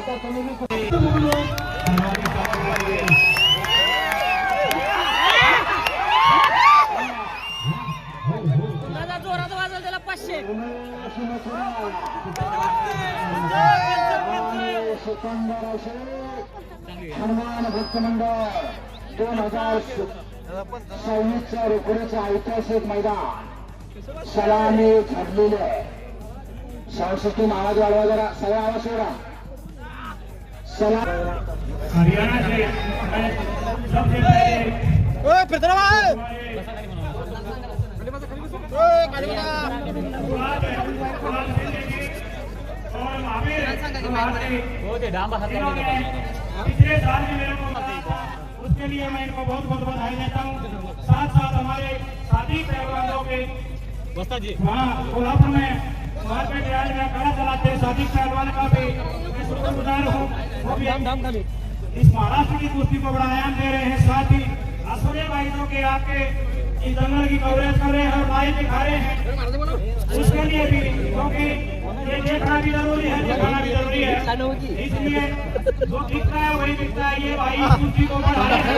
आता तुम्ही जोरात वाजल त्याला 500 हनुमान भक्त मंडळ 2026च्या रेकॉर्डचं ऐतिहासिक मैदान सलामी ठरलेले आहे. सांस्कृतिक आवाज वाढवा जरा, सगळा आवाज सोडा. पिछले साल भी मेरे को उसके लिए मैं इनको बहुत बहुत बधाई देता हूँ. साथ साथ हमारे साथी पहलवानों के वहाँ कोल्हापुर में मार्केट यार्ड में खड़ा चलाते साथी पहलवान का भी मैं शुक्रगुजार हूँ. वो भी इस महाराष्ट्र की कुश्ती को बड़ा आयाम दे रहे हैं. साथ ही असुरे भाइयों के आपके इस दंगल की कवरेज कर रहे हैं और लाइव दिखा रहे हैं. उसके लिए भी क्योंकि ये देखना भी जरूरी है, दिखाना भी जरूरी है. इसलिए जो दिखता है वही दिखता है. ये भाई इस कुश्ती को बढ़ा रहे हैं.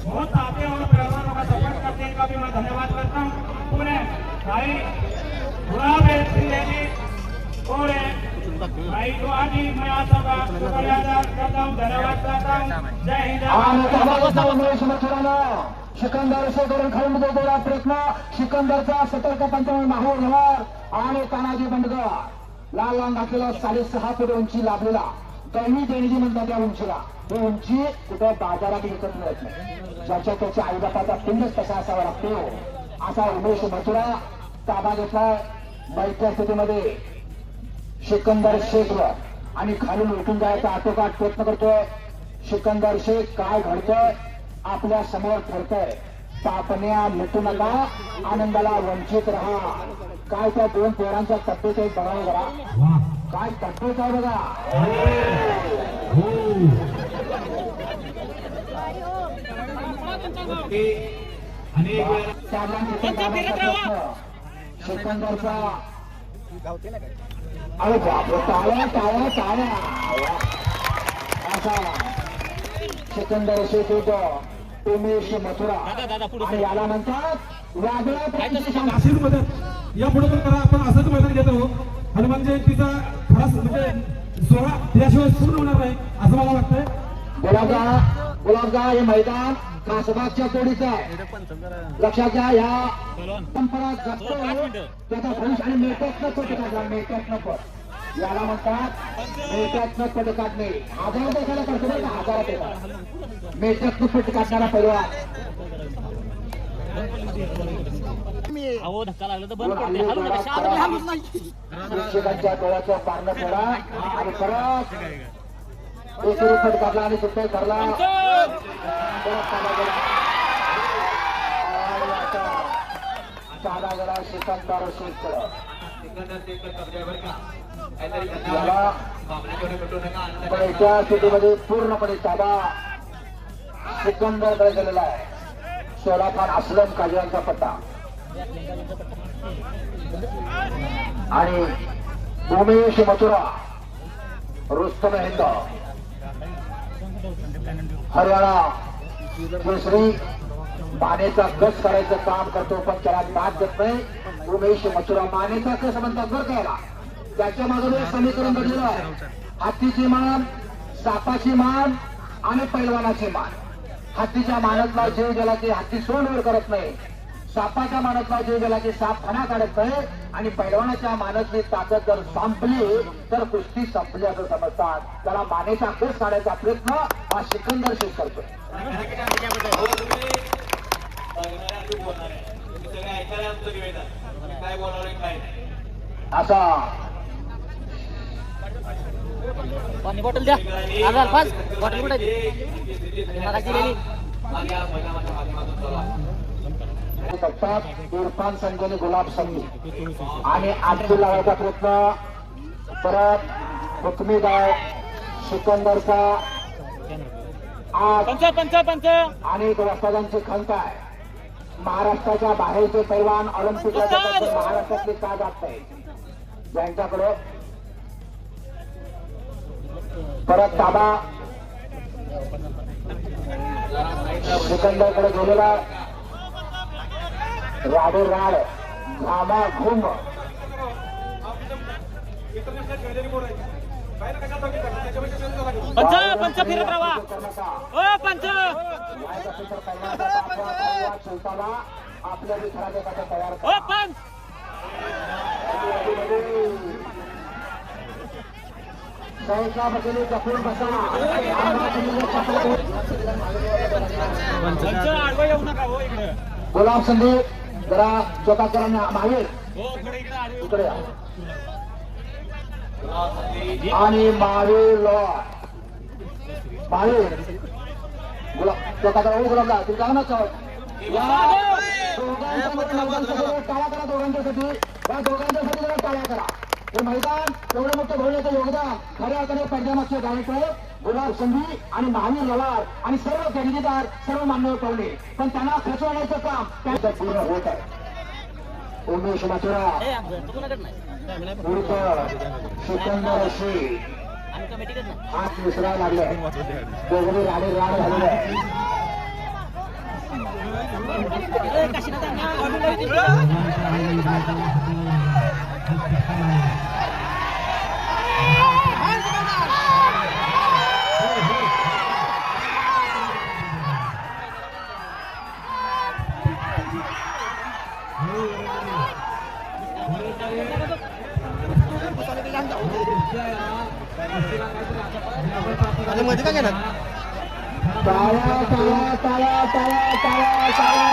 बहुत आते और पहलवानों का सपोर्ट करते हैं, इनका भी मैं धन्यवाद करता हूँ. उन्हें भाई गुलाब जी और भाई तो आज ही मैं आप सबका शुक्रिया करता हूँ, धन्यवाद करता हूँ. जय हिंद. सिकंदर करून खाऊन देण्याचा प्रयत्न. सिकंदरचा सतर्क पंचावन्न माहूर नवार आणि तानाजी बंडगर लाल रंग घातलेला 6.5 फूट उंची लाभलेला दैनी देणगी म्हणतात त्या उंचीला. ही उंची कुठे बाजारात विकत मिळत नाही. ज्याच्या त्याच्या आईबापाचा पिंडच कसा असावा लागतो असा उमेश मथुरा ताबा घेतलाय. बैठ्या स्थितीमध्ये सिकंदर शेखवर आणि खालून उठून जायचा आटोकाट प्रयत्न करतोय. सिकंदर शेख काय घडतोय आपल्या समोर ठरतंय. तापण्या मिटू नका, आनंदाला वंचित राहा. काय त्या दोन पेरांच्या तब्येत आहे बघा जरा, काय तब्येत आहे बघा. सिकंदरचा अरे बापरे, टाळ्या टाळ्या टाळ्या. असा सिकंदर शेख उमेश मथुरा आणि याला म्हणतात वादळा मदत. या पुढे पण करा, आपण असंच मैदान घेत आहोत. हनुमान जयंतीचा खास म्हणजे सोहळा त्याशिवाय पूर्ण होणार नाही असं मला वाटतंय. गुलाबगाव हे मैदान कासबागच्या तोडीचं आहे. लक्षात घ्या. ह्या परंपरा जपतो त्याचा भविष्य आणि मेट्यातनं पट काढला. मेट्यातनं पट याला म्हणतात. मेट्यातनं पट काढणे 1000 देखायला करतो बरं का, 1000 देखायला मेट्यातनं पट काढणारा पैलवान. प्रेक्षकांच्या डोळ्याचं पारणं सोडा आणि परत एक पट काढला आणि सुट्टे धरला. साधा गडा सिकंदर शेख त्या स्थितीमध्ये पूर्णपणे ताबा सिकंदरकडे गेलेला आहे. सोलाखान असलम काजवांचा पट्टा आणि उमेश मथुरा रुस्तम हिंद हरियाणा केसरी मानेचा कस करायचं काम करतो पण त्याला दाद देत नाही. उमेश मथुरा मानेचा कस म्हणतात बरं त्याला. त्याच्या मागे समीकरण घडलेलं आहे. हत्तीची मान, सापाची मान आणि पैलवानाची मान. हत्तीच्या मानातला जीव गेला की हत्ती सोंडवर करत नाही. सापाच्या मानातला जीव गेला की साप फणा काढत नाही. आणि पैलवानाच्या मानातली ताकद जर संपली तर कुस्ती संपली असं समजतात. त्याला मानेचा कस काढायचा प्रयत्न हा सिकंदर शेख करतोय. असा पाणी बॉटल द्या. आधार 5 बॉटल कुठे मला दिलेली. इरफान संजय गुलाब संघी आणि आजची लावायचा प्रयत्न परत हुकमी गाव सिकंदरचा पंच आणि वस्तादांची खंत आहे. महाराष्ट्राच्या बाहेरचे पैलवान ऑलिम्पिकला जातात तर महाराष्ट्रातले का जात नाही ज्यांच्याकडे परत ताबा सिकंदरकडे गेलेला राडे राड घामा घुम पंच फिरत राहा ओ पंच आपल्या विचाराच्या तयार ओ पंच सहसा बसले जपून बसा गुलाब संदीप जरा स्वतःकरांना महावीर इकडे या. आणि महावीर महावीर गुलाब स्वतःकडे गुलाबला तुम्ही काय ना टाळा करा दोघांच्यासाठी या दोघांच्यासाठी जरा टाळा करा हे मैदान एवढं मोठं भरण्याचं योगदान खऱ्या अर्थाने पंजामागचे गायक गुलाब संधी आणि महावीर लवार आणि सर्व खरेदीदार सर्व मान्यवर पावले पण त्यांना खचवण्याचं काम त्यांचं पूर्ण होत आहे उमेश माथुरा उर्फ सिकंदर शेख हात मिसळायला लागले दोघे राडे राड झालेले आहे मध्ये काय घेणार टाळ्या टाळ्या टाळ्या टाळ्या टाळ्या टाळ्या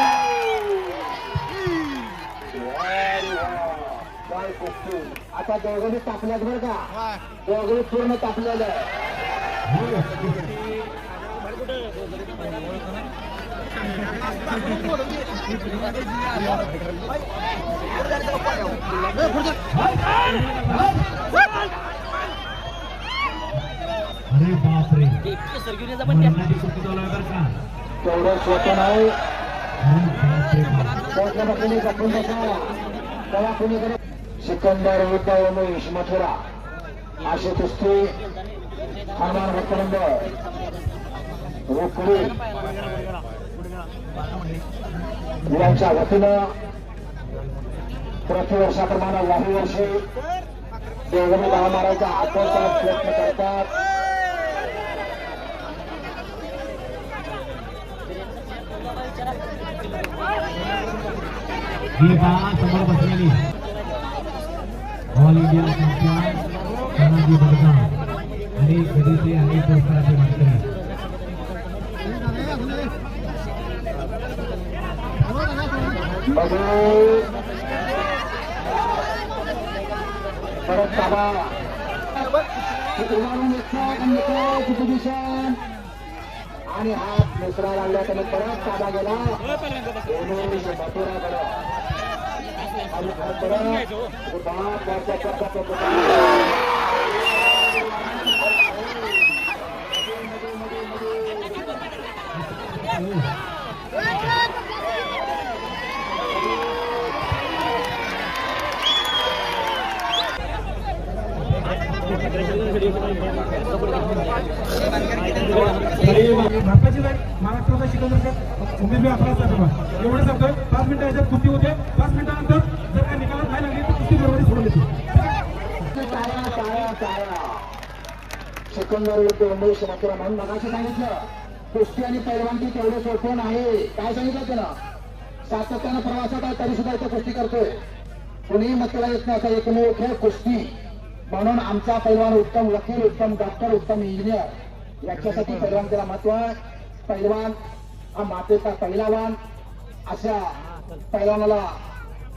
आता दोघांनी तापल्यात बरं का दोघे पूर्ण तापलेलं अरे बापरे तेवढं स्वतः नाही बसले जपून बसा तेव्हा कुणीकडे सिकंदर विरुद्ध उमेश मथुरा अशी कुस्ती हनुमान भक्तवृंद रोखडी मुलांच्या वतीनं प्रतिवर्षाप्रमाणे याही वर्षी देवगणी धावा मारायचा आत्मसात प्रयत्न करतात ही बाळा समोर बसलेली all India champion Tanaji Badgaon आणि कधीचे अनेक पुरस्काराचे मानकरी परत ताबा आणि हात मिसळा लागला त्याने परत ताबा गेला उमेश मथुराकडे आणि परत बाप भारताची जाईल महाराष्ट्राचा सिकंदर उमेदवार आपला बाबा एवढं सांगतोय 5 मिनिटं याच्यात कुस्ती होते 5 मिनिटानंतर जर काही निकालात नाही लागली तर कुस्ती बरोबर सोडून देतो सिकंदर विरुद्ध उमेश मथुरा म्हणून मगाशी सांगितलं कुस्ती आणि पैलवानची तेवढं सोपं आहे काय सांगितलं त्यानं सातत्यानं प्रवासात आहे तरी सुद्धा इथं कुस्ती करतोय कुणीही म्हटलं येत नाही असा एकमेव खेळ कुस्ती म्हणून आमचा पैलवान उत्तम वकील उत्तम डॉक्टर उत्तम इंजिनियर याच्यासाठी पैलवान त्याला महत्व आहे पैलवान हा मातेचा पहिलावान अशा पैलवानाला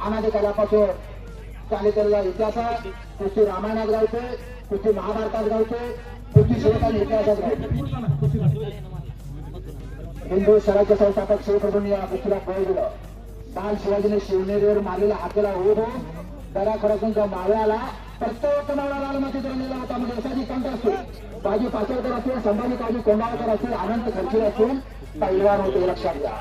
अनादी कालापासून चाललेला इतिहास आहे कुस्ती रामायणात गावतोय कुस्ती महाभारतात गावतोय कुस्ती शिवकालीन इतिहासात गावतोय हिंदू स्वराज्य संस्थापक शिवप्रभूंनी या कुस्तीला बळ दिलं काल शिवाजीने शिवनेरीवर मारलेला हाकेला ओढ दरा खडकूनचा मावळ्याला प्रत्येक मावळा लालमाती तरलेला होता म्हणजे यशाची कंठ असतो बाजी पाचवकर असेल संभाजी काळजी कोंडावकर असेल अनंत खर्ची असेल पैलवान होते लक्षात घ्या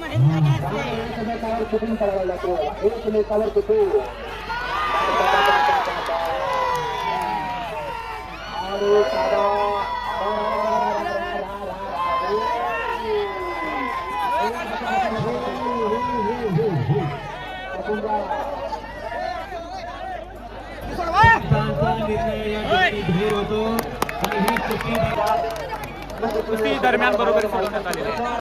एकमेकावर चुकून करायला लागतो एकमेकावर चुकून आणि कुस्ती दरम्यान बरोबर सोडवण्यात आलेले आहे.